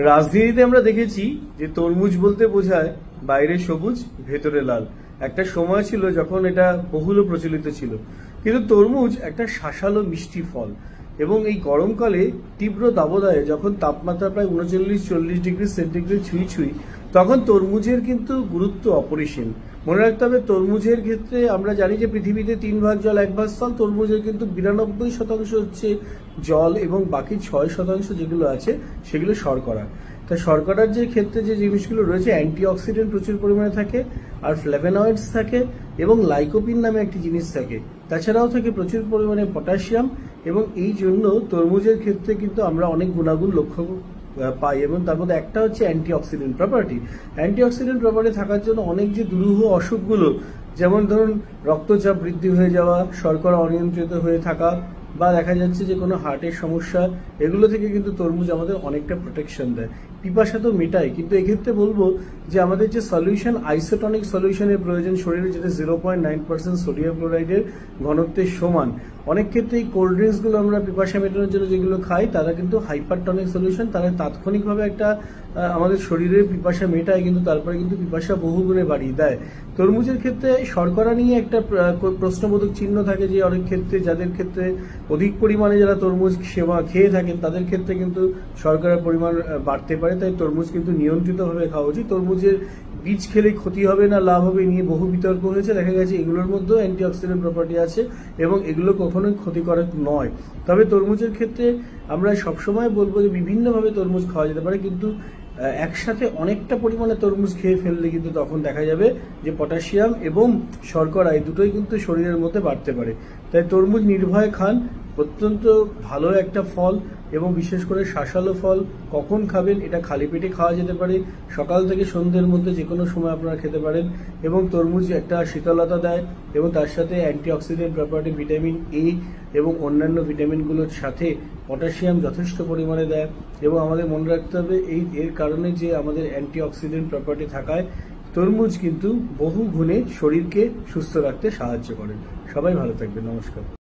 রাজনীতিতে আমরা দেখেছি যে তরমুজ বলতে বোঝায় বাইরে সবুজ ভেতরে লাল। একটা সময় ছিল যখন এটা বহুল প্রচলিত ছিল, কিন্তু তরমুজ একটা শাঁসালো মিষ্টি ফল এবং এই গরমকালে তীব্র দাবদাহে যখন তাপমাত্রা প্রায় 39-40 ডিগ্রি সেন্টিগ্রেড ছুঁই তখন তরমুজের কিন্তু গুরুত্ব অপরিসীম। মনে রাখতে হবে তরমুজের ক্ষেত্রে আমরা জানি যে পৃথিবীতে 3 ভাগ জল 1 ভাগ স্থল, তরমুজের কিন্তু 92% হচ্ছে জল এবং বাকি 6% যেগুলো আছে সেগুলো শর্করা। তা শর্করার যে ক্ষেত্রে যে জিনিসগুলো রয়েছে, অ্যান্টিঅক্সিডেন্ট প্রচুর পরিমাণে থাকে, আর ফ্লেভোনয়েডস থাকে এবং লাইকোপিন নামে একটি জিনিস থাকে। তাছাড়াও থাকে প্রচুর পরিমাণে পটাশিয়াম, এবং এই জন্য তরমুজের ক্ষেত্রে কিন্তু আমরা অনেক গুণাগুণ লক্ষ্য পাই, এবং তার মধ্যে একটা হচ্ছে অ্যান্টিঅক্সিডেন্ট প্রপার্টি। অ্যান্টিঅক্সিডেন্ট প্রপার্টি থাকার জন্য অনেক যে দুরূহ অসুখগুলো, যেমন ধরুন রক্তচাপ বৃদ্ধি হয়ে যাওয়া, শর্করা অনিয়ন্ত্রিত হয়ে থাকা, বা দেখা যাচ্ছে যে কোনো হার্টের সমস্যা, এগুলো থেকে কিন্তু তরমুজ আমাদের অনেকটা প্রোটেকশন দেয়। পিপাসা তো মেটায়, কিন্তু এক্ষেত্রে বলবো যে আমাদের যে সলিউশন, আইসোটনিক সলিউশনের প্রয়োজন শরীরে, যেটা 0.9% সোডিয়াম ক্লোরাইডের ঘনত্বের সমান। অনেক ক্ষেত্রে এই কোল্ড ড্রিঙ্কসগুলো আমরা পিপাসা মেটানোর জন্য যেগুলো খাই, তারা কিন্তু হাইপারটনিক সলিউশন, তারা তাৎক্ষণিকভাবে একটা আমাদের শরীরের পিপাসা মেটায়, কিন্তু তারপরে কিন্তু পিপাসা বহুগুণে বাড়িয়ে দেয়। তরমুজের ক্ষেত্রে শর্করা নিয়ে একটা প্রশ্নবোধক চিহ্ন থাকে, যে অনেক ক্ষেত্রে যাদের ক্ষেত্রে অধিক পরিমাণে যারা তরমুজ খেয়ে থাকেন তাদের ক্ষেত্রে কিন্তু শর্করার পরিমাণ বাড়তে পারে। তাই তরমুজ কিন্তু নিয়ন্ত্রিতভাবে খাওয়া উচিত। তরমুজের বীজ খেলে ক্ষতি হবে না লাভ হবে নিয়ে বহু বিতর্ক হয়েছে, দেখা গেছে এগুলোর মধ্যেও অ্যান্টিঅক্সিডেন্ট প্রপার্টি আছে এবং এগুলো কখনোই ক্ষতিকারক নয়। তবে তরমুজের ক্ষেত্রে আমরা সবসময় বলবো যে বিভিন্নভাবে তরমুজ খাওয়া যেতে পারে, কিন্তু একসাথে অনেকটা পরিমাণে তরমুজ খেয়ে ফেললে কিন্তু তখন দেখা যাবে যে পটাশিয়াম এবং শর্করা এই দুটোই কিন্তু শরীরের মধ্যে বাড়তে পারে। তাই তরমুজ নির্ভয়ে খান, অত্যন্ত ভালো একটা ফল এবং বিশেষ করে শাঁসালো ফল। কখন খাবেন, এটা খালি পেটে খাওয়া যেতে পারে, সকাল থেকে সন্ধ্যের মধ্যে যে কোনো সময় আপনারা খেতে পারেন। এবং তরমুজ একটা শীতলতা দেয় এবং তার সাথে অ্যান্টিঅক্সিডেন্ট প্রপার্টি, ভিটামিন এ এবং অন্যান্য ভিটামিনগুলোর সাথে পটাশিয়াম যথেষ্ট পরিমাণে দেয়। এবং আমাদের মনে রাখতে হবে এর কারণে যে আমাদের অ্যান্টিঅক্সিডেন্ট প্রপার্টি থাকায় তরমুজ কিন্তু বহু গুণে শরীরকে সুস্থ রাখতে সাহায্য করে। সবাই ভালো থাকবেন, নমস্কার।